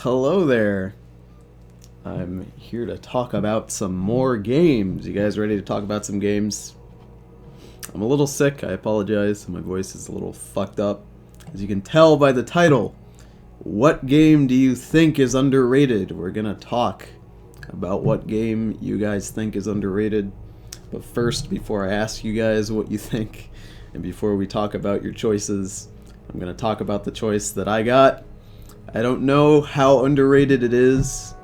Hello there. I'm here to talk about some more games. You guys ready to talk about some games? I'm a little sick, I apologize. My voice is a little fucked up. As you can tell by the title, what game do you think is underrated? We're gonna talk about what game you guys think is underrated. But first, before I ask you guys what you think, and before we talk about your choices, I'm gonna talk about the choice that I got. I don't know how underrated it is,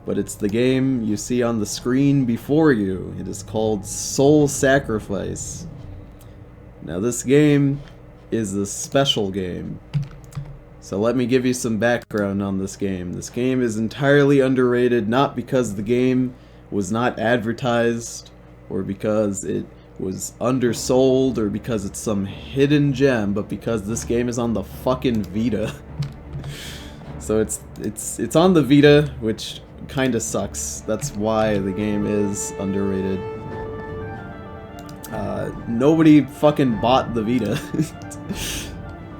but it's the game you see on the screen before you. It is called Soul Sacrifice. Now this game is a special game. So let me give you some background on this game. This game is entirely underrated, not because the game was not advertised, or because it was undersold, or because it's some hidden gem, but because this game is on the fucking Vita. So it's on the Vita, which kinda sucks. That's why the game is underrated. Nobody fucking bought the Vita.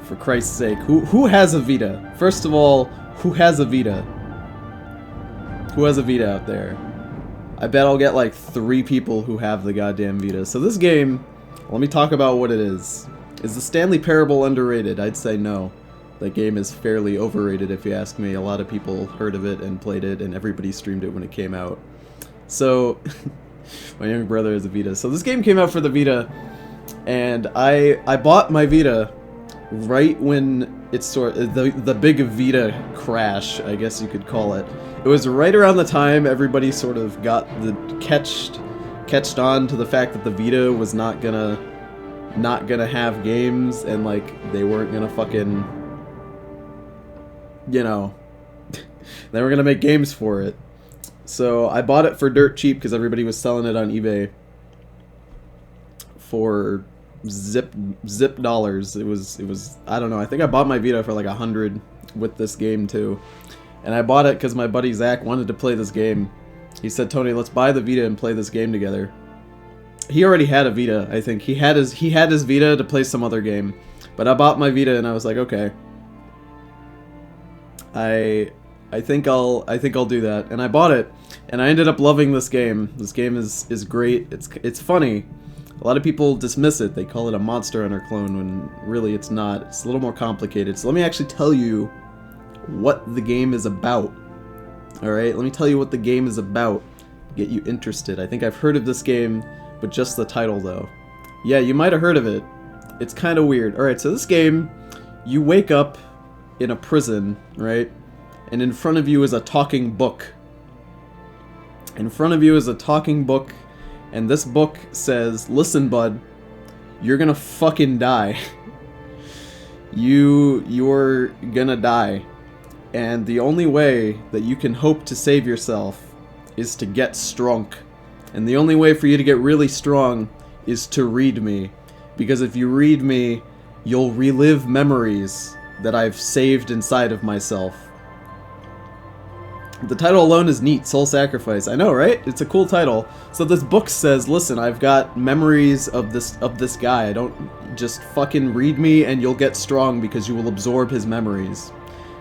For Christ's sake. Who has a Vita? First of all, who has a Vita? Who has a Vita out there? I bet I'll get like 3 people who have the goddamn Vita. So this game, let me talk about what it is. Is the Stanley Parable underrated? I'd say no. That game is fairly overrated if you ask me. A lot of people heard of it and played it, and everybody streamed it when it came out. So, my younger brother has a Vita. So this game came out for the Vita, and I bought my Vita right when it's the big Vita crash, I guess you could call it. It was right around the time everybody sort of got catched on to the fact that the Vita was not gonna have games, and like they weren't gonna fucking, you know, they were gonna make games for it. So I bought it for dirt cheap because everybody was selling it on eBay for zip dollars. It was I don't know, I think I bought my Vita for like 100 with this game too. And I bought it because my buddy Zach wanted to play this game. He said, Tony, let's buy the Vita and play this game together. He already had a Vita, I think. He had his Vita to play some other game. But I bought my Vita and I was like, okay. I think I'll do that. And I bought it, and I ended up loving this game. This game is great. It's funny. A lot of people dismiss it. They call it a Monster Hunter clone when really it's not. It's a little more complicated. So let me actually tell you what the game is about. Alright, let me tell you what the game is about. Get you interested. I think I've heard of this game, but just the title though. Yeah, you might have heard of it. It's kind of weird. Alright, so this game, you wake up in a prison, right? And in front of you is a talking book. In front of you is a talking book, and this book says, listen bud, you're gonna fucking die. You're gonna die. And the only way that you can hope to save yourself is to get strong. And the only way for you to get really strong is to read me. Because if you read me, you'll relive memories that I've saved inside of myself. The title alone is neat, Soul Sacrifice. I know, right? It's a cool title. So this book says, listen, I've got memories of this guy. I don't just fucking read me and you'll get strong because you will absorb his memories.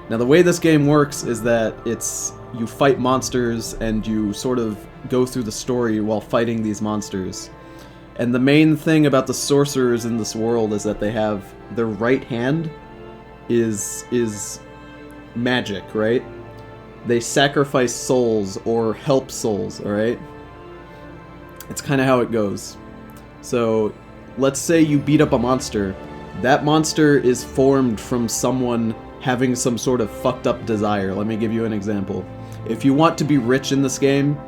Now the way this game works is that you fight monsters and you sort of go through the story while fighting these monsters. And the main thing about the sorcerers in this world is that they have their right hand is magic, right? They sacrifice souls or help souls, alright? It's kind of how it goes. So, let's say you beat up a monster. That monster is formed from someone having some sort of fucked up desire. Let me give you an example. If you want to be rich in this game,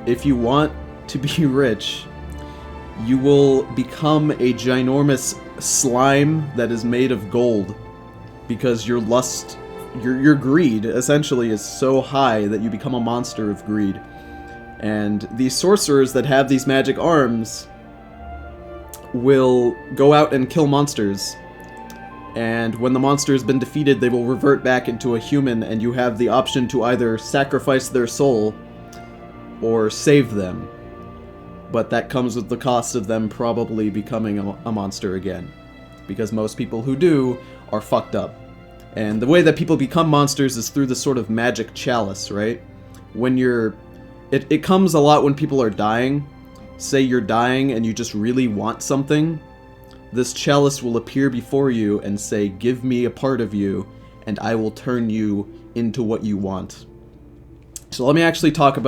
you will become a ginormous slime that is made of gold. Because your lust, your greed, essentially, is so high that you become a monster of greed. And these sorcerers that have these magic arms will go out and kill monsters. And when the monster has been defeated, they will revert back into a human, and you have the option to either sacrifice their soul or save them. But that comes with the cost of them probably becoming a monster again. Because most people who do are fucked up. And the way that people become monsters is through this sort of magic chalice, right? When you're... It comes a lot when people are dying. Say you're dying and you just really want something. This chalice will appear before you and say, give me a part of you, and I will turn you into what you want. So let me actually talk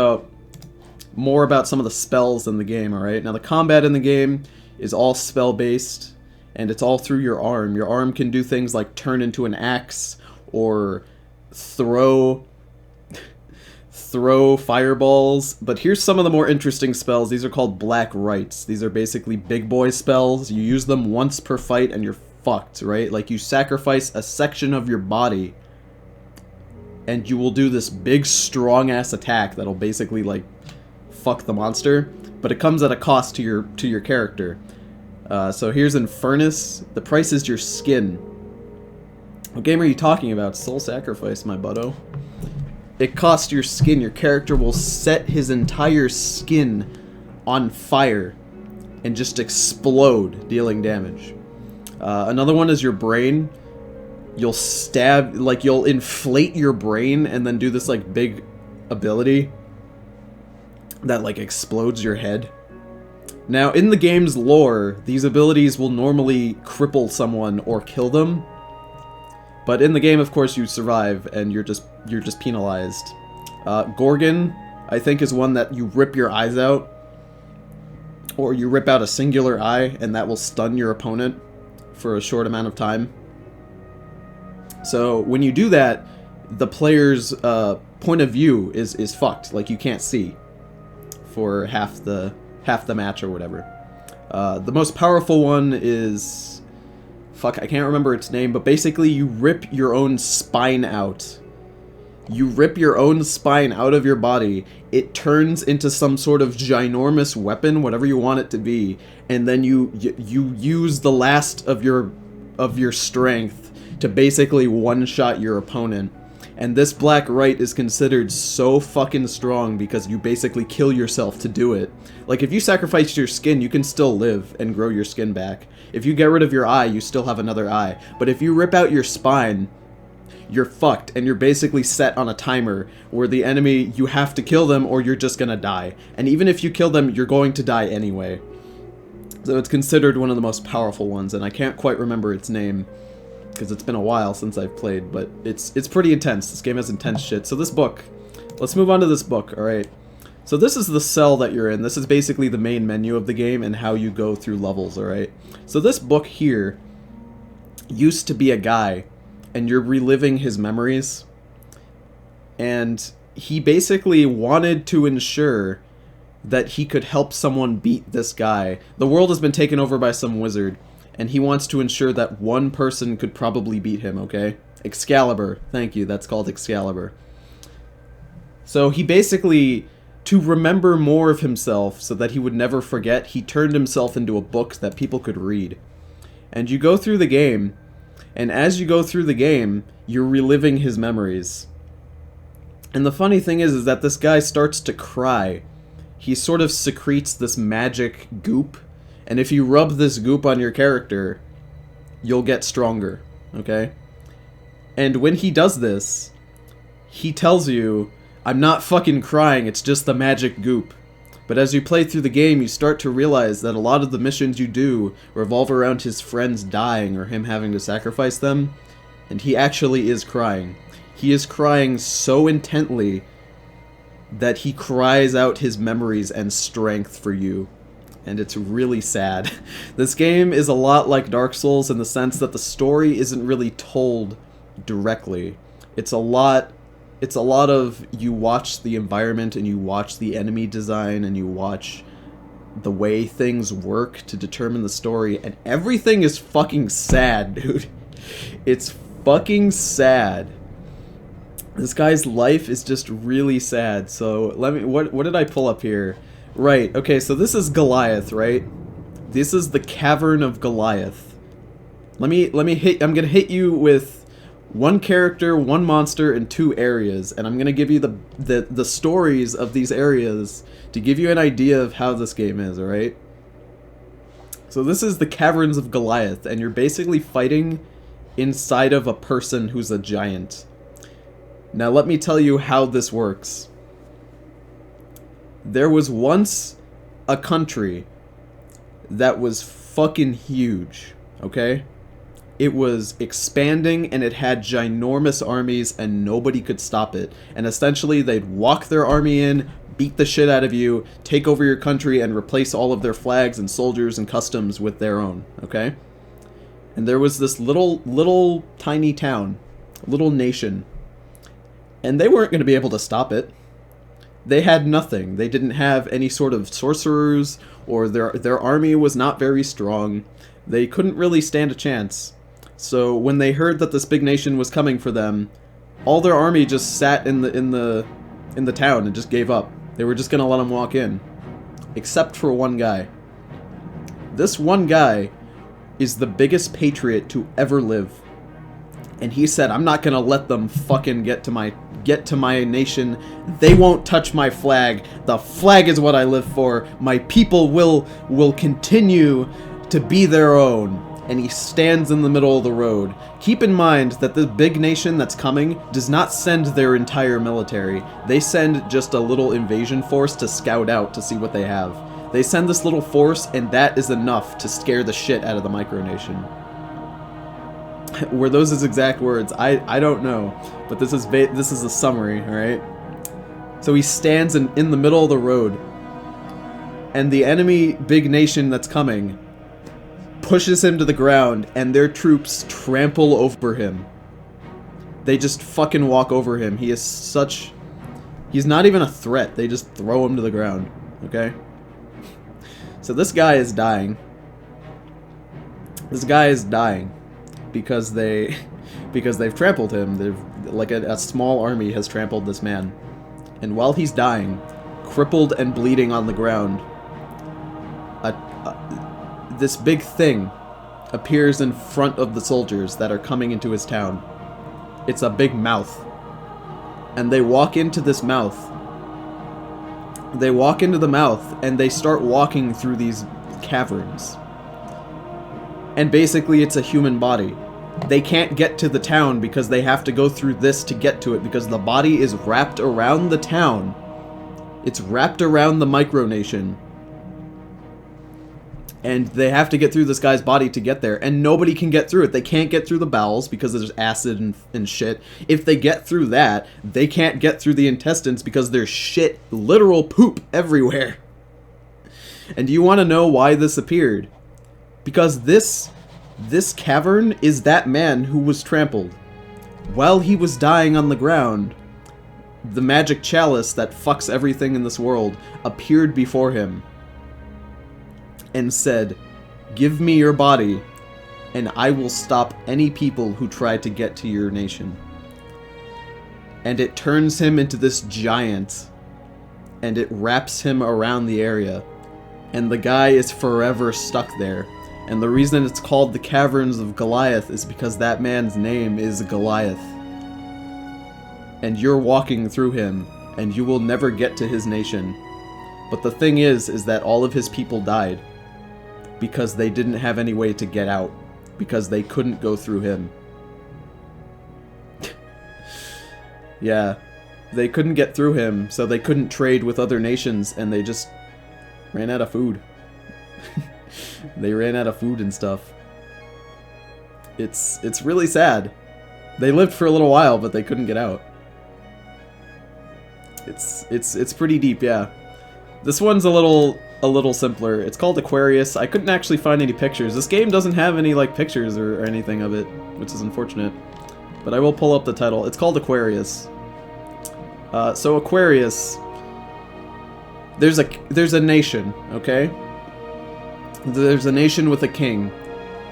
more about some of the spells in the game, alright? Now the combat in the game is all spell-based, and it's all through your arm. Your arm can do things like turn into an axe, or throw fireballs. But here's some of the more interesting spells. These are called Black Rites. These are basically big boy spells. You use them once per fight and you're fucked, right? Like, you sacrifice a section of your body and you will do this big strong ass attack that'll basically like fuck the monster, but it comes at a cost to your character. So here's Infernus. The price is your skin. What game are you talking about? Soul Sacrifice, my butto. It costs your skin. Your character will set his entire skin on fire and just explode, dealing damage. Another one is your brain. You'll you'll inflate your brain and then do this like big ability that like explodes your head. Now, in the game's lore, these abilities will normally cripple someone or kill them. But in the game, of course, you survive and you're just penalized. Gorgon, I think, is one that you rip your eyes out, or you rip out a singular eye, and that will stun your opponent for a short amount of time. So when you do that, the player's point of view is fucked. Like, you can't see for half the match or whatever. The most powerful one is... Fuck, I can't remember its name, but basically you rip your own spine out. You rip your own spine out of your body, it turns into some sort of ginormous weapon, whatever you want it to be, and then you use the last of your strength to basically one-shot your opponent. And this Black Rite is considered so fucking strong because you basically kill yourself to do it. Like, if you sacrifice your skin, you can still live and grow your skin back. If you get rid of your eye, you still have another eye. But if you rip out your spine, you're fucked, and you're basically set on a timer where the enemy, you have to kill them or you're just gonna die. And even if you kill them, you're going to die anyway. So it's considered one of the most powerful ones, and I can't quite remember its name because it's been a while since I've played, but it's pretty intense. This game has intense shit. So this book, let's move on to this book, alright? So this is the cell that you're in. This is basically the main menu of the game and how you go through levels, alright? So this book here used to be a guy, and you're reliving his memories, and he basically wanted to ensure that he could help someone beat this guy. The world has been taken over by some wizard, and he wants to ensure that one person could probably beat him, okay? Excalibur. Thank you, that's called Excalibur. So he basically, to remember more of himself so that he would never forget, he turned himself into a book that people could read. And you go through the game, and as you go through the game, you're reliving his memories. And the funny thing is that this guy starts to cry. He sort of secretes this magic goop, and if you rub this goop on your character, you'll get stronger, okay? And when he does this, he tells you, I'm not fucking crying, it's just the magic goop. But as you play through the game, you start to realize that a lot of the missions you do revolve around his friends dying or him having to sacrifice them, and he actually is crying. He is crying so intently that he cries out his memories and strength for you. And it's really sad. This game is a lot like Dark Souls in the sense that the story isn't really told directly. It's a lot of you watch the environment and you watch the enemy design and you watch the way things work to determine the story, and everything is fucking sad, dude. It's fucking sad. This guy's life is just really sad. So what did I pull up here? Right, okay, so this is Goliath, right? This is the Cavern of Goliath. I'm gonna hit you with one character, one monster, and 2 areas, and I'm gonna give you the stories of these areas to give you an idea of how this game is, alright? So this is the Caverns of Goliath, and you're basically fighting inside of a person who's a giant. Now let me tell you how this works. There was once a country that was fucking huge, okay? It was expanding and it had ginormous armies and nobody could stop it. And essentially they'd walk their army in, beat the shit out of you, take over your country, and replace all of their flags and soldiers and customs with their own, okay? And there was this little tiny town, little nation, and they weren't going to be able to stop it. They had nothing. They didn't have any sort of sorcerers, or their army was not very strong. They couldn't really stand a chance. So when they heard that this big nation was coming for them, all their army just sat in the town and just gave up. They were just gonna let them walk in, except for one guy. This one guy is the biggest patriot to ever live, and he said, "I'm not gonna let them fucking get to my nation. They won't touch my flag. The flag is what I live for. My people will continue to be their own." And he stands in the middle of the road. Keep in mind that this big nation that's coming does not send their entire military. They send just a little invasion force to scout out to see what they have. They send this little force, and that is enough to scare the shit out of the micronation. Were those his exact words? I don't know, but this is a summary, all right? So he stands in the middle of the road, and the enemy big nation that's coming pushes him to the ground, and their troops trample over him. They just fucking walk over him. He's not even a threat. They just throw him to the ground, okay? So this guy is dying. This guy is dying because they've trampled him. Like a small army has trampled this man. And while he's dying, crippled and bleeding on the ground, this big thing appears in front of the soldiers that are coming into his town. It's a big mouth. And they walk into this mouth. They walk into the mouth, and they start walking through these caverns. And basically it's a human body. They can't get to the town because they have to go through this to get to it, because the body is wrapped around the town. It's wrapped around the micronation. And they have to get through this guy's body to get there, and nobody can get through it. They can't get through the bowels because there's acid and shit. If they get through that, they can't get through the intestines because there's shit, literal poop everywhere. And do you want to know why this appeared? Because this cavern is that man who was trampled. While he was dying on the ground, the magic chalice that fucks everything in this world appeared before him and said, "Give me your body, and I will stop any people who try to get to your nation." And it turns him into this giant, and it wraps him around the area, and the guy is forever stuck there. And the reason it's called the Caverns of Goliath is because that man's name is Goliath. And you're walking through him, and you will never get to his nation. But the thing is that all of his people died because they didn't have any way to get out, because they couldn't go through him. Yeah, they couldn't get through him, so they couldn't trade with other nations, and they just ran out of food. They ran out of food and stuff. It's really sad. They lived for a little while, but they couldn't get out. It's pretty deep, yeah. This one's a little simpler. It's called Aquarius. I couldn't actually find any pictures. This game doesn't have any like pictures or anything of it, which is unfortunate. But I will pull up the title. It's called Aquarius. So Aquarius, there's a nation, okay? There's a nation with a king.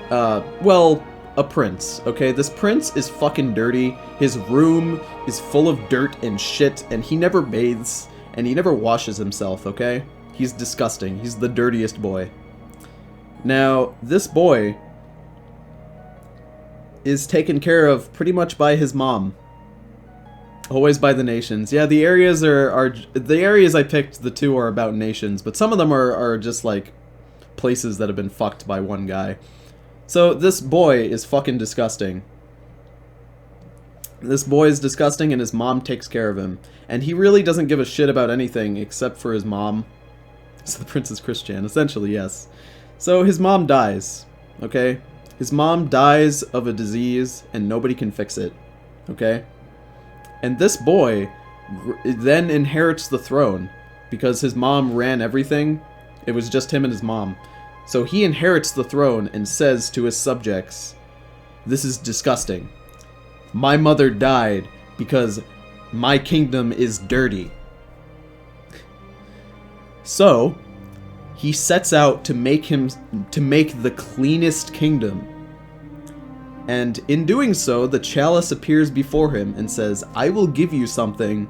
Well, a prince, okay? This prince is fucking dirty. His room is full of dirt and shit, and he never bathes, and he never washes himself, okay? He's disgusting. He's the dirtiest boy. Now, this boy is taken care of pretty much by his mom. Always by the nations. Yeah, the areas the areas I picked, the two are about nations, but some of them are just like places that have been fucked by one guy. So this boy is fucking disgusting. This boy is disgusting and his mom takes care of him. And he really doesn't give a shit about anything except for his mom. So the prince is Christian, essentially, yes. So his mom dies, okay? His mom dies of a disease and nobody can fix it, okay? And this boy then inherits the throne because his mom ran everything. It was just him and his mom. So he inherits the throne and says to his subjects, "This is disgusting. My mother died because my kingdom is dirty." So he sets out to make the cleanest kingdom. And in doing so, the chalice appears before him and says, "I will give you something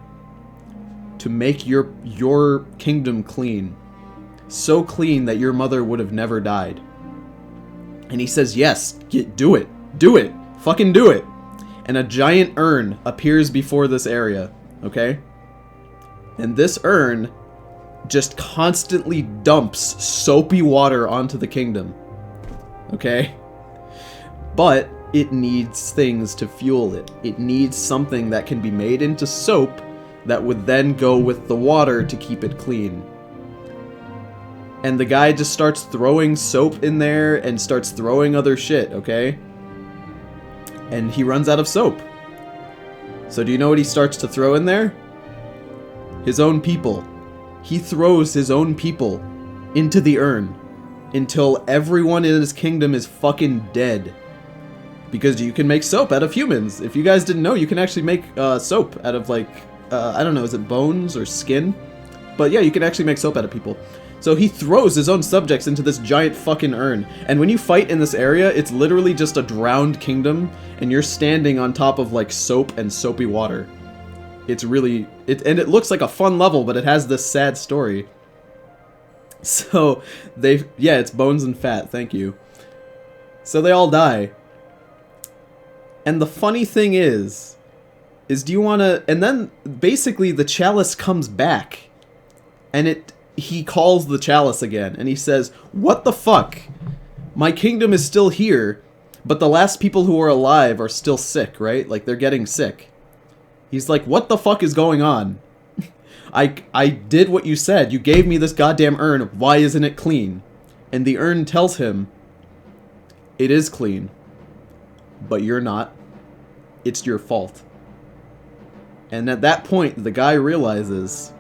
to make your kingdom clean. So clean that your mother would have never died." And he says, "Yes, do it. Do it. Fucking do it." And a giant urn appears before this area, okay? And this urn just constantly dumps soapy water onto the kingdom, okay? But it needs things to fuel it. It needs something that can be made into soap that would then go with the water to keep it clean. And the guy just starts throwing soap in there and starts throwing other shit, okay? And he runs out of soap. So do you know what he starts to throw in there? His own people. He throws his own people into the urn until everyone in his kingdom is fucking dead. Because you can make soap out of humans. If you guys didn't know, you can actually make soap out of, like, I don't know, is it bones or skin? But yeah, you can actually make soap out of people. So he throws his own subjects into this giant fucking urn. And when you fight in this area, it's literally just a drowned kingdom, and you're standing on top of, like, soap and soapy water. It's really... and it looks like a fun level, but it has this sad story. So, yeah, it's bones and fat, thank you. So they all die. And the funny thing is do you want to... and then, basically, the chalice comes back. And he calls the chalice again, and he says, "What the fuck? My kingdom is still here, but the last people who are alive are still sick, right? Like, they're getting sick." He's like, "What the fuck is going on? I did what you said. You gave me this goddamn urn. Why isn't it clean?" And the urn tells him, "It is clean, but you're not. It's your fault." And at that point, the guy realizes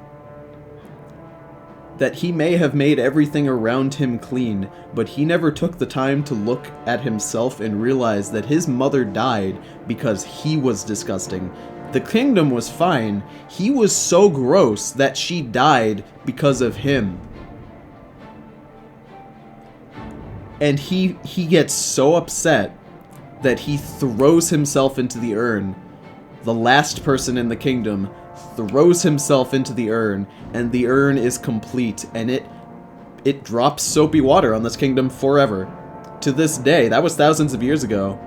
that he may have made everything around him clean, but he never took the time to look at himself and realize that his mother died because he was disgusting. The kingdom was fine. He was so gross that she died because of him. And he gets so upset that he throws himself into the urn. The last person in the kingdom throws himself into the urn, and the urn is complete, and it drops soapy water on this kingdom forever. To this day, that was thousands of years ago,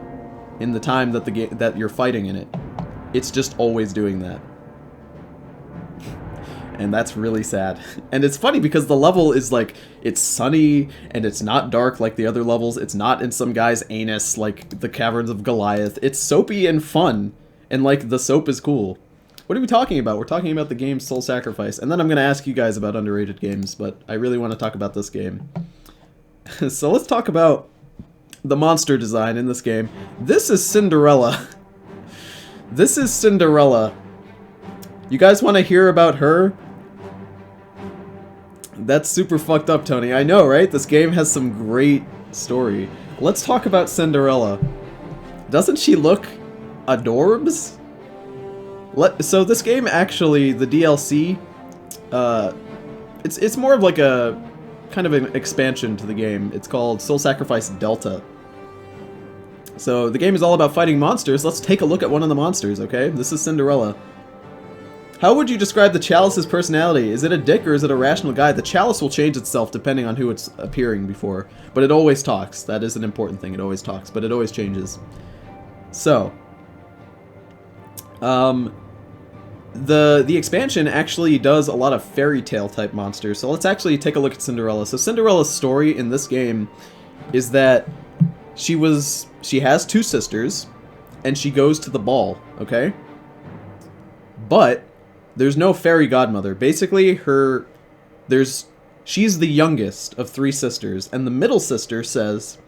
in the time that that you're fighting in it. It's just always doing that. And that's really sad. And it's funny because the level is like, it's sunny, and it's not dark like the other levels. It's not in some guy's anus like the Caverns of Goliath. It's soapy and fun, and like the soap is cool. What are we talking about? We're talking about the game Soul Sacrifice, and then I'm going to ask you guys about underrated games, but I really want to talk about this game. So let's talk about the monster design in this game. This is Cinderella. This is Cinderella. You guys want to hear about her? That's super fucked up, Tony. I know, right? This game has some great story. Let's talk about Cinderella. Doesn't she look adorbs? So this game actually, the DLC, it's more of like a kind of an expansion to the game. It's called Soul Sacrifice Delta. So the game is all about fighting monsters. Let's take a look at one of the monsters, okay? This is Cinderella. How would you describe the Chalice's personality? Is it a dick or is it a rational guy? The Chalice will change itself depending on who it's appearing before, but it always talks. That is an important thing. It always talks, but it always changes. So, the expansion actually does a lot of fairy tale type monsters. So let's actually take a look at Cinderella. So Cinderella's story in this game is that she has two sisters, and she goes to the ball, okay? But there's no fairy godmother. Basically, she's the youngest of 3 sisters, and the middle sister says,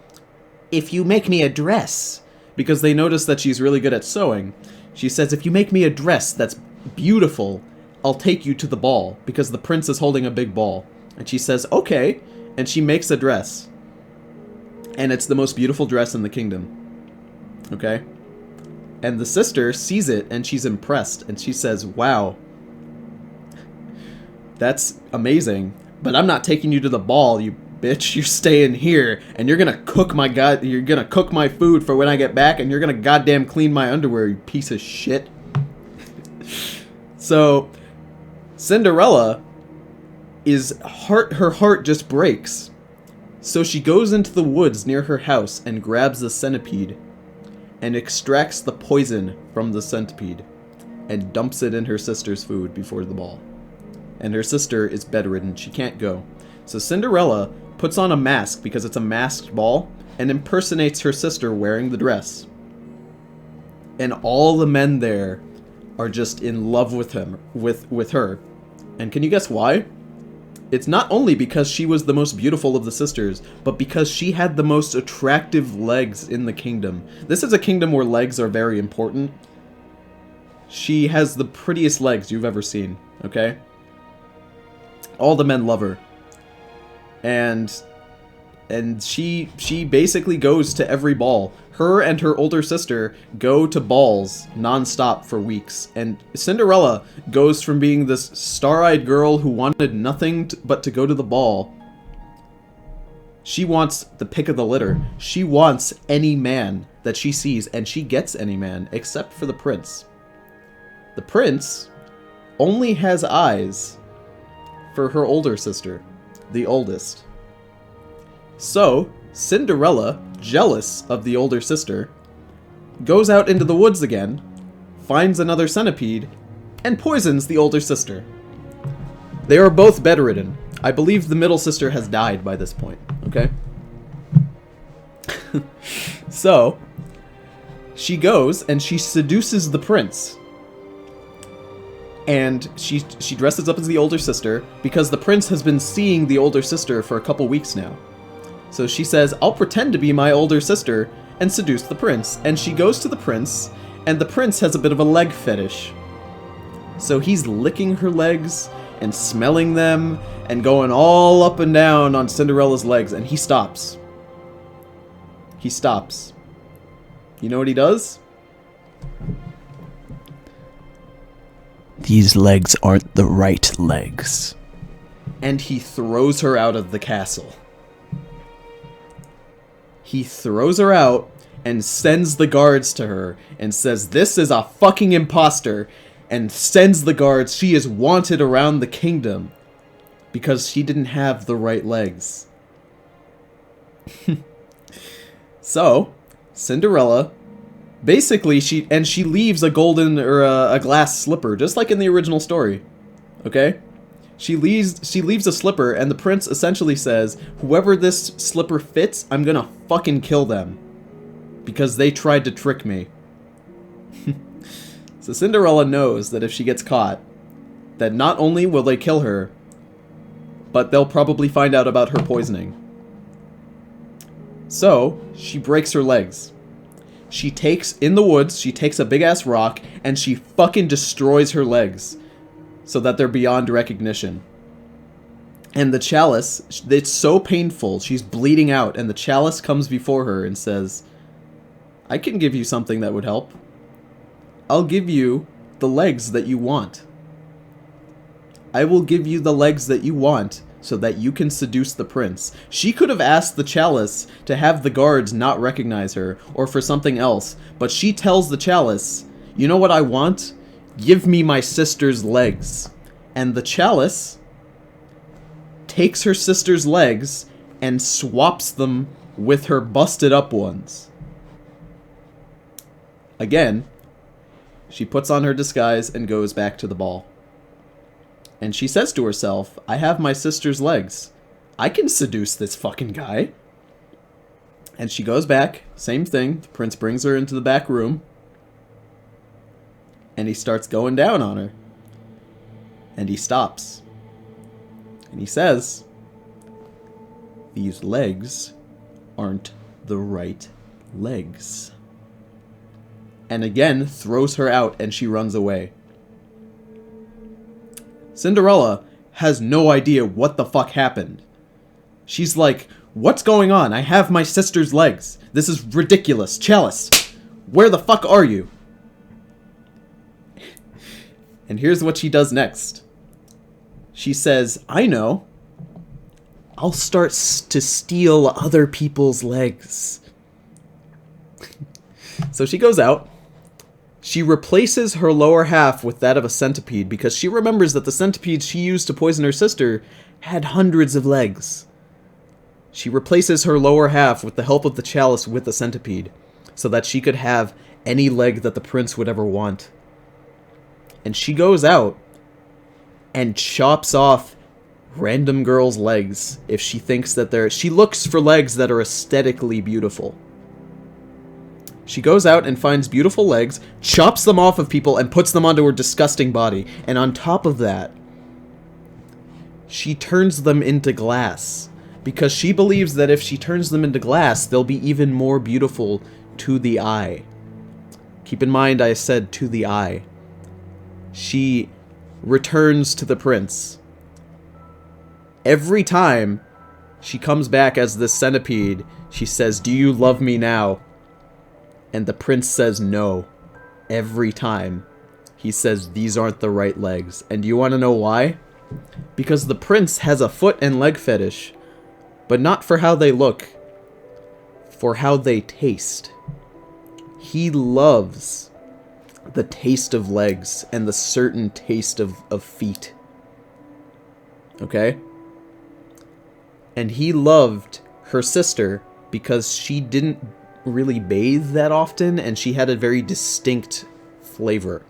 "If you make me a dress," because they notice that she's really good at sewing. She says, "If you make me a dress that's beautiful, I'll take you to the ball," because the prince is holding a big ball. And she says, "Okay," and she makes a dress. And it's the most beautiful dress in the kingdom. Okay? And the sister sees it, and she's impressed, and she says, "Wow, that's amazing, but I'm not taking you to the ball, you bitch. You're staying here, and you're gonna cook my food for when I get back, and you're gonna goddamn clean my underwear, you piece of shit." So, Cinderella her heart just breaks. So she goes into the woods near her house and grabs a centipede and extracts the poison from the centipede and dumps it in her sister's food before the ball. And her sister is bedridden. She can't go. So Cinderella puts on a mask, because it's a masked ball, and impersonates her sister wearing the dress. And all the men there are just in love with her. And can you guess why? It's not only because she was the most beautiful of the sisters, but because she had the most attractive legs in the kingdom. This is a kingdom where legs are very important. She has the prettiest legs you've ever seen, okay? All the men love her. And she basically goes to every ball. Her and her older sister go to balls non-stop for weeks. And Cinderella goes from being this star-eyed girl who wanted nothing but to go to the ball. She wants the pick of the litter. She wants any man that she sees, and she gets any man, except for the prince. The prince only has eyes for her older sister, the oldest. So, Cinderella, jealous of the older sister, goes out into the woods again, finds another centipede, and poisons the older sister. They are both bedridden. I believe the middle sister has died by this point, okay? So, she goes and she seduces the prince. And she dresses up as the older sister because the prince has been seeing the older sister for a couple weeks now. So she says, "I'll pretend to be my older sister and seduce the prince." And she goes to the prince, and the prince has a bit of a leg fetish. So he's licking her legs and smelling them and going all up and down on Cinderella's legs, and he stops. He stops. You know what he does? "These legs aren't the right legs." And he throws her out of the castle. He throws her out and sends the guards to her and says, "This is a fucking imposter," and sends the guards. She is wanted around the kingdom because she didn't have the right legs. So, Cinderella, basically, she leaves a golden or a glass slipper, just like in the original story. Okay? She leaves a slipper, and the prince essentially says, "Whoever this slipper fits, I'm gonna fucking kill them. Because they tried to trick me." So Cinderella knows that if she gets caught, that not only will they kill her, but they'll probably find out about her poisoning. So, she breaks her legs. She takes a big-ass rock, and she fucking destroys her legs. So that they're beyond recognition. And the chalice, it's so painful, she's bleeding out, and the chalice comes before her and says, "I can give you something that would help. I'll give you the legs that you want. I will give you the legs that you want so that you can seduce the prince." She could have asked the chalice to have the guards not recognize her, or for something else, but she tells the chalice, "You know what I want? Give me my sister's legs." And the chalice takes her sister's legs and swaps them with her busted up ones. Again, she puts on her disguise and goes back to the ball. And she says to herself, "I have my sister's legs. I can seduce this fucking guy." And she goes back, same thing. The prince brings her into the back room, And he starts going down on her. And he stops. And he says, "These legs aren't the right legs." And again throws her out, and she runs away. Cinderella has no idea what the fuck happened. She's like, "What's going on? I have my sister's legs. This is ridiculous. Chalice, where the fuck are you?" And here's what she does next. She says, "I know. I'll start to steal other people's legs." So she goes out. She replaces her lower half with that of a centipede because she remembers that the centipedes she used to poison her sister had hundreds of legs. She replaces her lower half with the help of the chalice with a centipede so that she could have any leg that the prince would ever want. And she goes out and chops off random girls' legs if she thinks that they're... She looks for legs that are aesthetically beautiful. She goes out and finds beautiful legs, chops them off of people, and puts them onto her disgusting body. And on top of that, she turns them into glass. Because she believes that if she turns them into glass, they'll be even more beautiful to the eye. Keep in mind I said to the eye. She returns to the prince. Every time she comes back as this centipede, she says, "Do you love me now?" And the prince says no. Every time. He says, "These aren't the right legs." And do you want to know why? Because the prince has a foot and leg fetish. But not for how they look. For how they taste. He loves the taste of legs and the certain taste of feet. Okay? And he loved her sister because she didn't really bathe that often, and she had a very distinct flavor.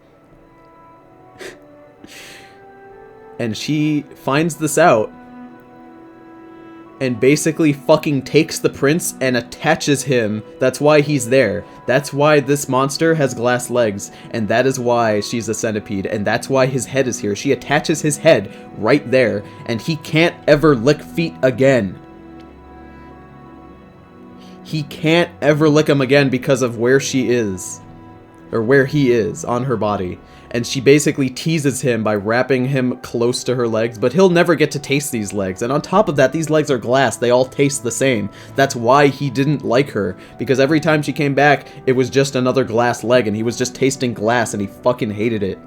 And she finds this out and basically fucking takes the prince and attaches him. That's why he's there. That's why this monster has glass legs, and that is why she's a centipede, and that's why his head is here. She attaches his head right there, and he can't ever lick feet again. He can't ever lick them again because of where she is. Or where he is on her body. And she basically teases him by wrapping him close to her legs, but he'll never get to taste these legs. And on top of that, these legs are glass. They all taste the same. That's why he didn't like her. Because every time she came back, it was just another glass leg, and he was just tasting glass, and he fucking hated it.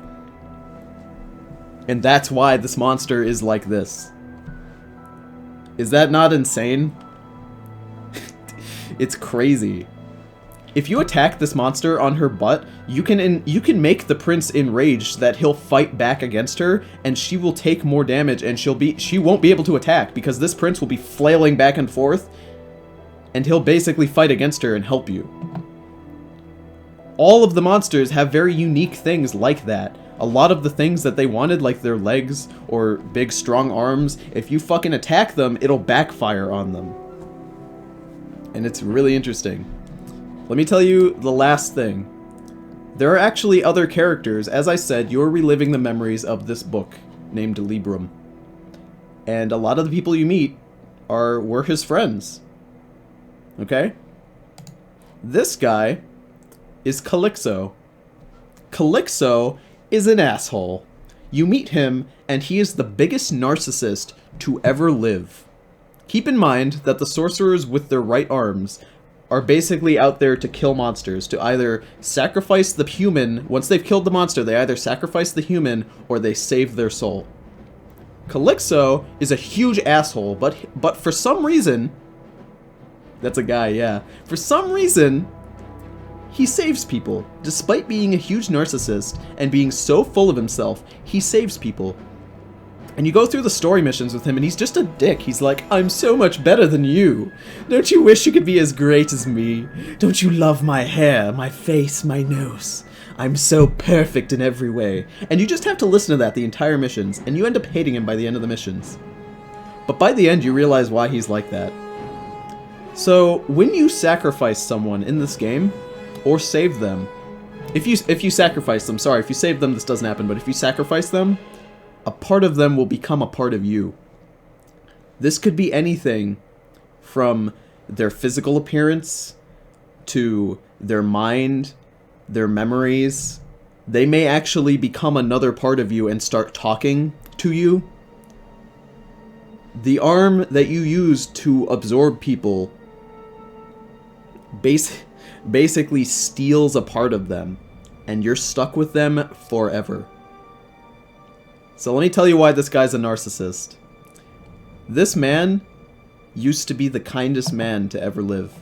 And that's why this monster is like this. Is that not insane? It's crazy. If you attack this monster on her butt, you can make the prince enraged that he'll fight back against her, and she will take more damage, and she won't be able to attack because this prince will be flailing back and forth, and he'll basically fight against her and help you. All of the monsters have very unique things like that. A lot of the things that they wanted, like their legs or big strong arms, if you fucking attack them, it'll backfire on them. And it's really interesting. Let me tell you the last thing. There are actually other characters. As I said, you're reliving the memories of this book named Librum. And a lot of the people you meet were his friends. Okay? This guy is Calixo. Calixo is an asshole. You meet him, and he is the biggest narcissist to ever live. Keep in mind that the sorcerers with their right arms are basically out there to kill monsters, to either sacrifice the human. Once they've killed the monster, they either sacrifice the human or they save their soul. Calixo is a huge asshole, but for some reason... That's a guy, yeah. For some reason, he saves people. Despite being a huge narcissist and being so full of himself, he saves people. And you go through the story missions with him, and he's just a dick. He's like, "I'm so much better than you. Don't you wish you could be as great as me? Don't you love my hair, my face, my nose? I'm so perfect in every way." And you just have to listen to that the entire missions, and you end up hating him by the end of the missions. But by the end, you realize why he's like that. So, when you sacrifice someone in this game, or save them, If you sacrifice them, sorry, if you save them, this doesn't happen, but if you sacrifice them, a part of them will become a part of you. This could be anything from their physical appearance to their mind, their memories. They may actually become another part of you and start talking to you. The arm that you use to absorb people basically steals a part of them, and you're stuck with them forever. So let me tell you why this guy's a narcissist. This man used to be the kindest man to ever live.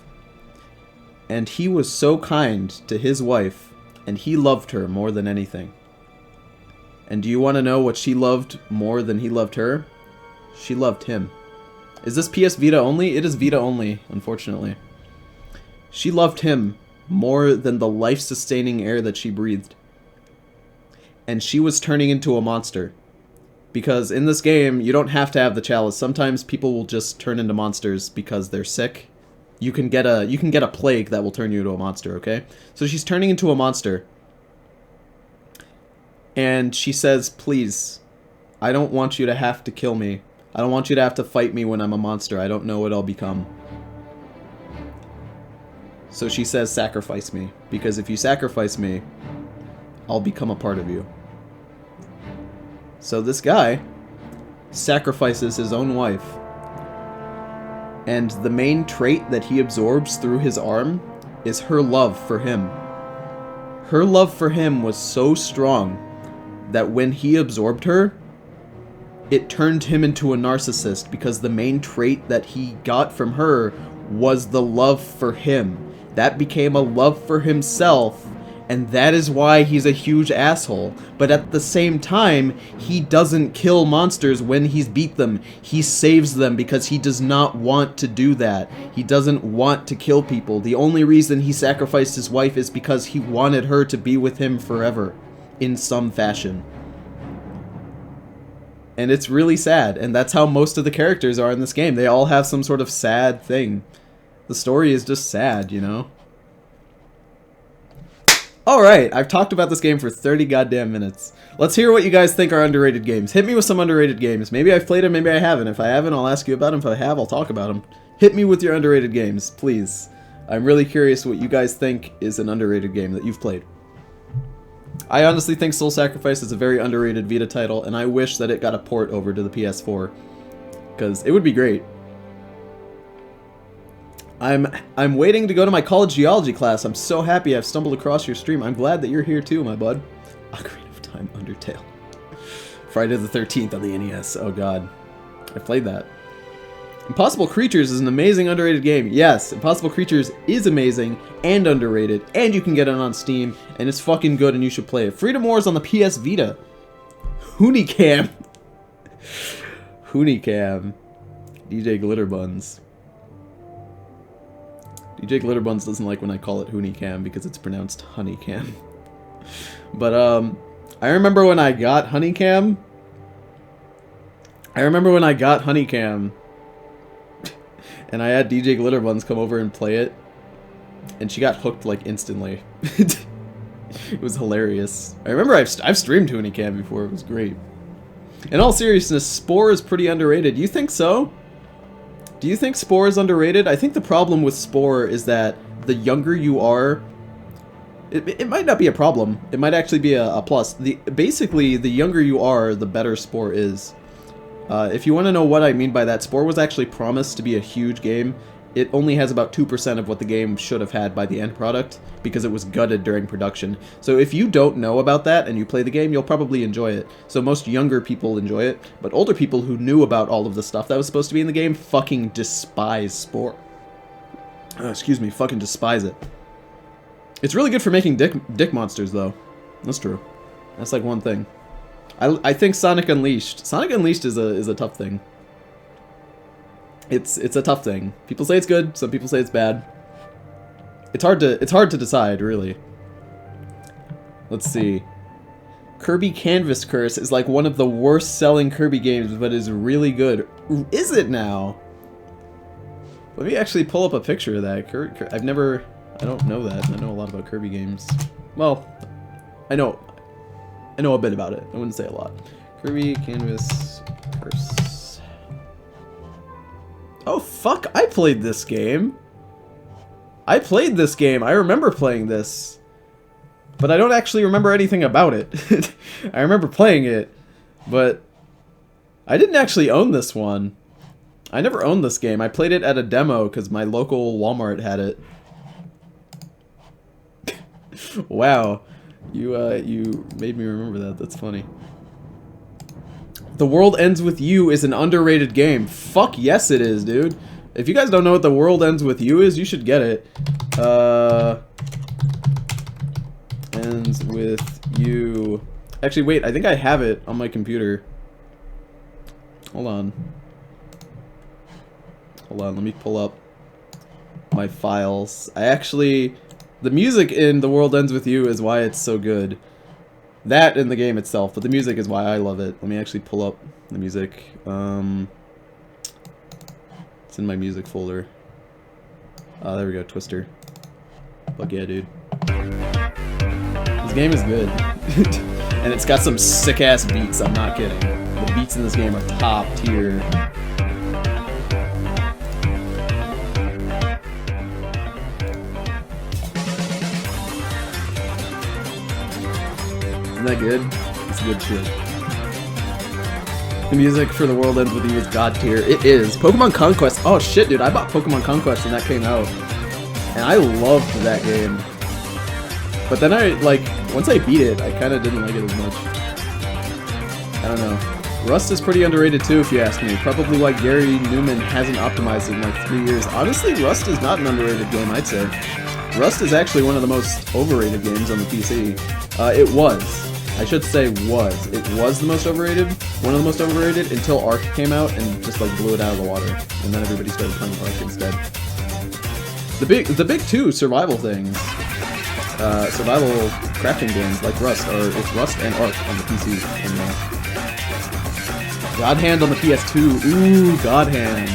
And he was so kind to his wife, and he loved her more than anything. And do you want to know what she loved more than he loved her? She loved him. Is this PS Vita only? It is Vita only, unfortunately. She loved him more than the life-sustaining air that she breathed. And she was turning into a monster. Because in this game, you don't have to have the chalice. Sometimes people will just turn into monsters because they're sick. You can get a plague that will turn you into a monster, okay? So she's turning into a monster. And she says, please, I don't want you to have to kill me. I don't want you to have to fight me when I'm a monster. I don't know what I'll become. So she says, sacrifice me. Because if you sacrifice me, I'll become a part of you. So this guy sacrifices his own wife. And the main trait that he absorbs through his arm is her love for him. Her love for him was so strong that when he absorbed her, it turned him into a narcissist because the main trait that he got from her was the love for him. That became a love for himself, and that is why he's a huge asshole. But at the same time, he doesn't kill monsters when he's beat them. He saves them because he does not want to do that. He doesn't want to kill people. The only reason he sacrificed his wife is because he wanted her to be with him forever, in some fashion. And it's really sad, and that's how most of the characters are in this game. They all have some sort of sad thing. The story is just sad, you know? Alright, I've talked about this game for 30 goddamn minutes. Let's hear what you guys think are underrated games. Hit me with some underrated games. Maybe I've played them, maybe I haven't. If I haven't, I'll ask you about them. If I have, I'll talk about them. Hit me with your underrated games, please. I'm really curious what you guys think is an underrated game that you've played. I honestly think Soul Sacrifice is a very underrated Vita title, and I wish that it got a port over to the PS4. Because it would be great. I'm waiting to go to my college geology class. I'm so happy I've stumbled across your stream. I'm glad that you're here too, my bud. Ocarina of Time, Undertale. Friday the 13th on the NES. Oh god. I played that. Impossible Creatures is an amazing underrated game. Yes, Impossible Creatures is amazing and underrated, and you can get it on Steam, and it's fucking good and you should play it. Freedom Wars on the PS Vita. Hoonicam. Hoonicam. DJ Glitterbuns. DJ Glitterbuns doesn't like when I call it Hoonicam because it's pronounced Honeycam. But, I remember when I got Honeycam. And I had DJ Glitterbuns come over and play it. And she got hooked, like, instantly. It was hilarious. I remember I've streamed Hoonicam before. It was great. In all seriousness, Spore is pretty underrated. You think so? Do you think Spore is underrated? I think the problem with Spore is that the younger you are... It might not be a problem. It might actually be a plus. Basically, the younger you are, the better Spore is. If you want to know what I mean by that, Spore was actually promised to be a huge game. It only has about 2% of what the game should have had by the end product, because it was gutted during production. So if you don't know about that and you play the game, you'll probably enjoy it. So most younger people enjoy it, but older people who knew about all of the stuff that was supposed to be in the game fucking despise Spore. Excuse me, fucking despise it. It's really good for making dick monsters, though. That's true. That's like one thing. I think Sonic Unleashed. Sonic Unleashed is a tough thing. It's a tough thing. People say it's good, some people say it's bad. It's hard to decide, really. Let's see. Kirby Canvas Curse is like one of the worst selling Kirby games, but is really good. Is it now? Let me actually pull up a picture of that. I don't know that. I know a lot about Kirby games. Well, I know a bit about it. I wouldn't say a lot. Kirby Canvas Curse. Oh fuck! I played this game. I remember playing this, but I don't actually remember anything about it. I remember playing it, but I didn't actually own this one. I never owned this game. I played it at a demo because my local Walmart had it. Wow, you made me remember that. That's funny. The World Ends With You is an underrated game. Fuck yes it is, dude. If you guys don't know what The World Ends With You is, you should get it. Ends With You. Actually, wait, I think I have it on my computer. Hold on, let me pull up my files. The music in The World Ends With You is why it's so good. That in the game itself, but the music is why I love it. Let me actually pull up the music. It's in my music folder. There we go, Twister. Fuck yeah, dude. This game is good. And it's got some sick-ass beats, I'm not kidding. The beats in this game are top tier. Isn't that good? It's good shit. The music for The World Ends With You is god tier. It is. Pokemon Conquest. Oh shit, dude. I bought Pokemon Conquest when that came out. And I loved that game. But then once I beat it, I kind of didn't like it as much. I don't know. Rust is pretty underrated too, if you ask me. Probably why Gary Newman hasn't optimized it in like 3 years. Honestly, Rust is not an underrated game, I'd say. Rust is actually one of the most overrated games on the PC. It was. I should say was. It was the most overrated, one of the most overrated, until Ark came out and just like blew it out of the water. And then everybody started playing Ark instead. The big two survival things, survival crafting games like Rust, it's Rust and Ark on the PC. And, God Hand on the PS2. Ooh, God Hand.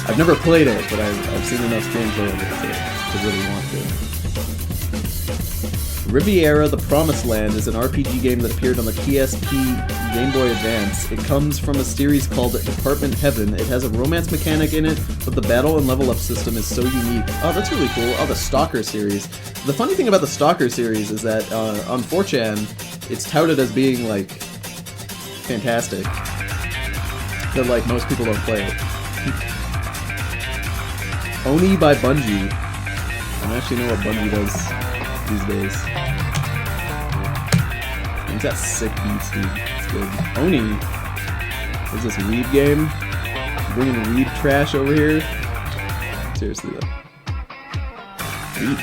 I've never played it, but I've seen enough gameplay of it to really want to. Riviera: The Promised Land is an RPG game that appeared on the PSP Game Boy Advance. It comes from a series called Department Heaven. It has a romance mechanic in it, but the battle and level up system is so unique. Oh, that's really cool. Oh, the Stalker series. The funny thing about the Stalker series is that on 4chan, it's touted as being, like, fantastic. But, like, most people don't play it. Oni by Bungie. I don't actually know what Bungie does these days. He's got sick beats, dude. It's good. Oni. What is this, weed game? Bringing weed trash over here? Seriously, though. Weed.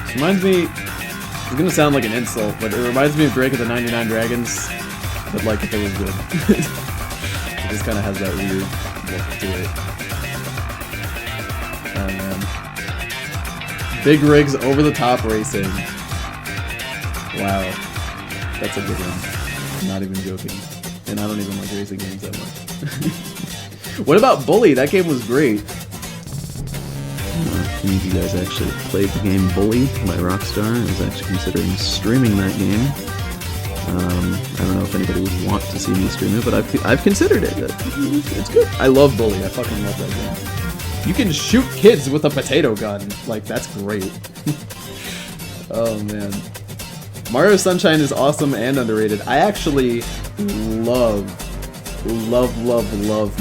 This reminds me... It's gonna sound like an insult, but it reminds me of Break of the 99 Dragons, but like if it was good. It just kind of has that weird look to it. Oh man. Big rigs, over the top racing. Wow. That's a good one. I'm not even joking. And I don't even like racing games that much. What about Bully? That game was great. Any of you guys actually played the game Bully by Rockstar? I was actually considering streaming that game. I don't know if anybody would want to see me stream it, but I've considered it. It's good. I love Bully. I fucking love that game. You can shoot kids with a potato gun. Like, that's great. Oh, man. Mario Sunshine is awesome and underrated. I actually love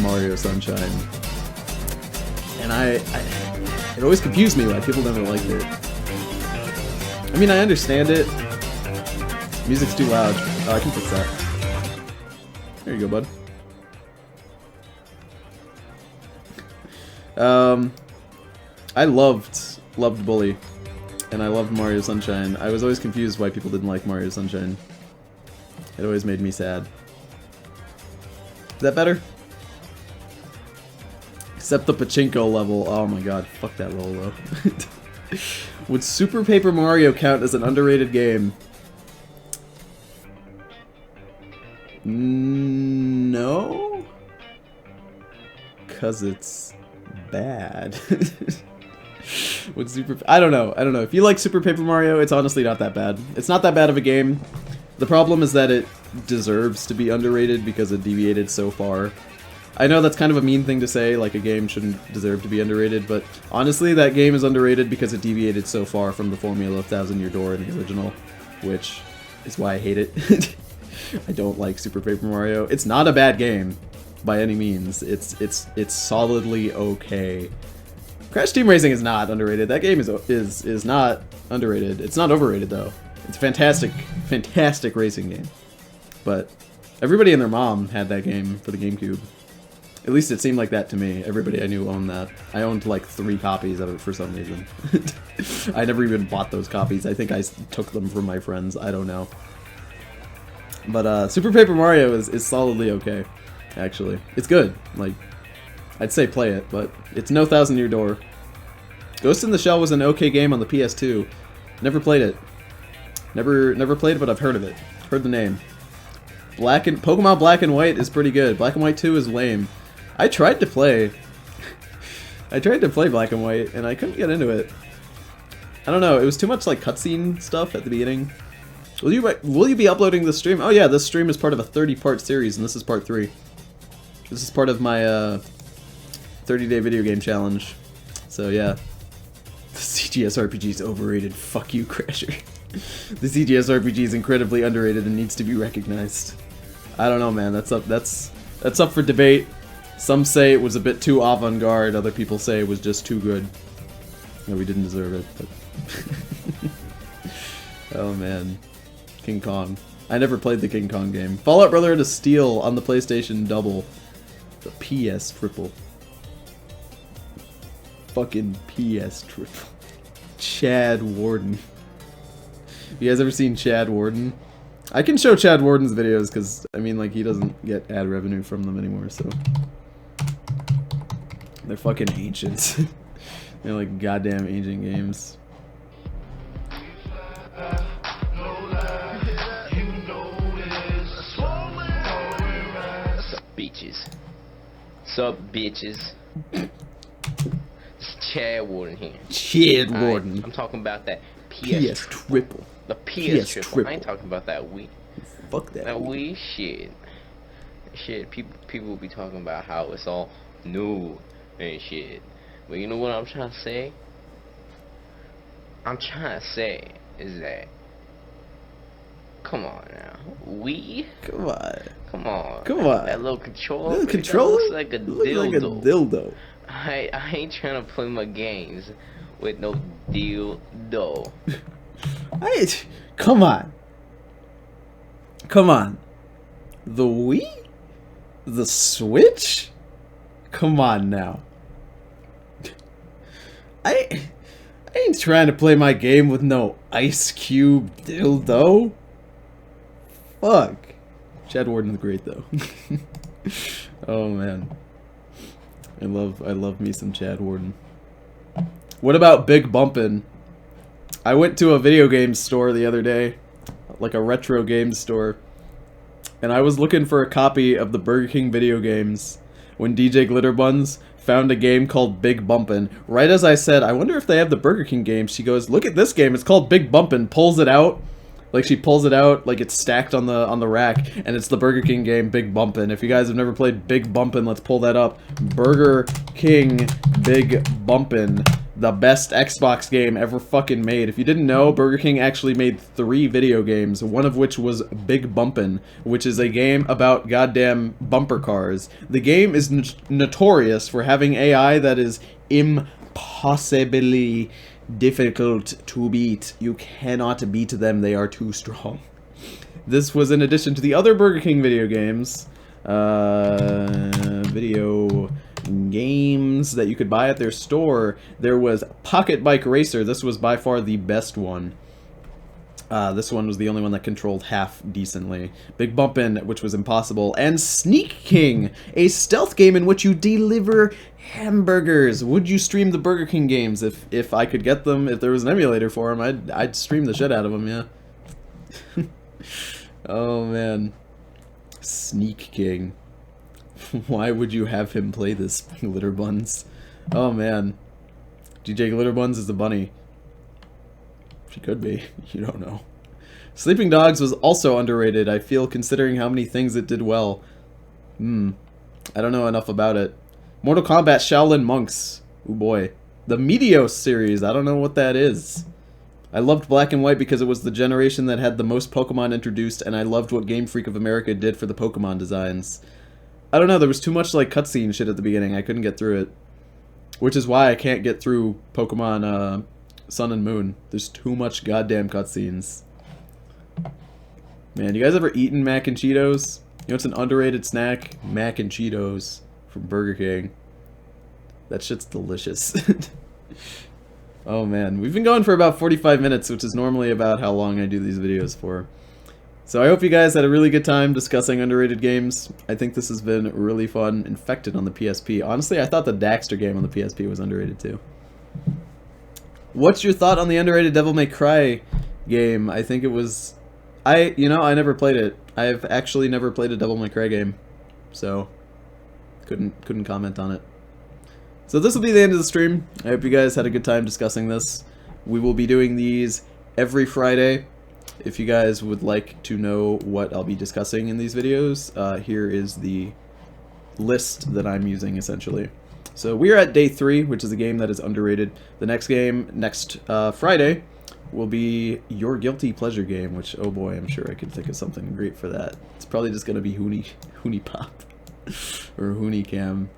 Mario Sunshine. And it always confused me why people never liked it. I mean, I understand it. Music's too loud. Oh, I can fix that. There you go, bud. I loved Bully, and I loved Mario Sunshine. I was always confused why people didn't like Mario Sunshine. It always made me sad. Is that better? Except the pachinko level. Oh my god, fuck that level though. Would Super Paper Mario count as an underrated game? No? 'Cause it's bad. With I don't know. If you like Super Paper Mario, it's honestly not that bad. It's not that bad of a game. The problem is that it deserves to be underrated because it deviated so far. I know that's kind of a mean thing to say, like a game shouldn't deserve to be underrated, but honestly that game is underrated because it deviated so far from the formula of Thousand Year Door in the original, which is why I hate it. I don't like Super Paper Mario. It's not a bad game by any means. It's solidly okay. Crash Team Racing is not underrated. That game is not underrated. It's not overrated though. It's a fantastic racing game. But everybody and their mom had that game for the GameCube. At least it seemed like that to me. Everybody I knew owned that. I owned like 3 copies of it for some reason. I never even bought those copies. I think I took them from my friends. I don't know. But Super Paper Mario is solidly okay, actually. It's good. Like, I'd say play it, but it's no Thousand Year Door. Ghost in the Shell was an okay game on the PS2. Never played it. Never played it, but I've heard of it. Heard the name. Pokemon Black and White is pretty good. Black and White 2 is lame. I tried to play Black and White, and I couldn't get into it. I don't know, it was too much like cutscene stuff at the beginning. Will you be uploading this stream? Oh yeah, this stream is part of a 30-part series, and this is part 3. This is part of my 30-day video game challenge. So yeah. The CGS RPG is overrated. Fuck you, Crasher. The CGS RPG is incredibly underrated and needs to be recognized. I don't know, man. That's up for debate. Some say it was a bit too avant-garde. Other people say it was just too good. No, we didn't deserve it, but... Oh, man. King Kong. I never played the King Kong game. Fallout Brotherhood to Steel on the PlayStation Double. The PS Triple. Fucking PS Triple. Chad Warden. You guys ever seen Chad Warden? I can show Chad Warden's videos because, I mean, like, he doesn't get ad revenue from them anymore, so... They're fucking ancient. They're like goddamn ancient games. Sup, bitches. Sup, bitches. It's Chad Warden here. Chad Warden. I'm talking about that PS Triple. The PS Triple. I ain't talking about that Wii. Fuck that. That Wii shit. People will be talking about how it's all new and shit. But you know what I'm trying to say? I'm trying to say is that, come on now, Wii? Come on. Come on. Come on. That little controller. Little controller? Looks like a dildo. Like a dildo. I ain't trying to play my games with no dildo. Come on. Come on. The Wii? The Switch? Come on now. I ain't trying to play my game with no Ice Cube dildo. Fuck. Chad Warden's great though. Oh man. I love me some Chad Warden. What about Big Bumpin'? I went to a video game store the other day, like a retro game store, and I was looking for a copy of the Burger King video games when DJ Glitterbuns found a game called Big Bumpin'. Right as I said, I wonder if they have the Burger King game, she goes, look at this game, it's called Big Bumpin', pulls it out. Like, she pulls it out, like it's stacked on the rack, and it's the Burger King game, Big Bumpin'. If you guys have never played Big Bumpin', let's pull that up. Burger King Big Bumpin'. The best Xbox game ever fucking made. If you didn't know, Burger King actually made 3 video games, one of which was Big Bumpin', which is a game about goddamn bumper cars. The game is notorious for having AI that is impossibly difficult to beat. You cannot beat them, they are too strong. This was in addition to the other Burger King video games. Video games that you could buy at their store. There was Pocket Bike Racer. This was by far the best one. This one was the only one that controlled half decently. Big Bumpin', which was impossible, and Sneak King, a stealth game in which you deliver hamburgers. Would you stream the Burger King games if I could get them? If there was an emulator for them, I'd stream the shit out of them. Yeah. Oh man, Sneak King. Why would you have him play this, Glitterbuns? Oh man. DJ Glitterbuns is the bunny. She could be. You don't know. Sleeping Dogs was also underrated, I feel, considering how many things it did well. I don't know enough about it. Mortal Kombat Shaolin Monks. Oh boy. The Meteos series. I don't know what that is. I loved Black and White because it was the generation that had the most Pokemon introduced, and I loved what Game Freak of America did for the Pokemon designs. I don't know, there was too much like cutscene shit at the beginning. I couldn't get through it. Which is why I can't get through Pokemon Sun and Moon. There's too much goddamn cutscenes. Man, you guys ever eaten Mac and Cheetos? You know it's an underrated snack? Mac and Cheetos from Burger King. That shit's delicious. Oh man, we've been going for about 45 minutes, which is normally about how long I do these videos for. So I hope you guys had a really good time discussing underrated games. I think this has been really fun. Infected on the PSP. Honestly, I thought the Daxter game on the PSP was underrated too. What's your thought on the underrated Devil May Cry game? I think it was... I never played it. I've actually never played a Devil May Cry game. So, couldn't comment on it. So this will be the end of the stream. I hope you guys had a good time discussing this. We will be doing these every Friday. If you guys would like to know what I'll be discussing in these videos, here is the list that I'm using, essentially. So we are at day 3, which is a game that is underrated. The next game, next Friday, will be Your Guilty Pleasure game, which, oh boy, I'm sure I could think of something great for that. It's probably just going to be Hoonie Pop. Or Hoonie Cam.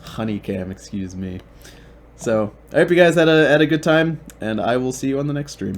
Honeycam, excuse me. So, I hope you guys had a good time, and I will see you on the next stream.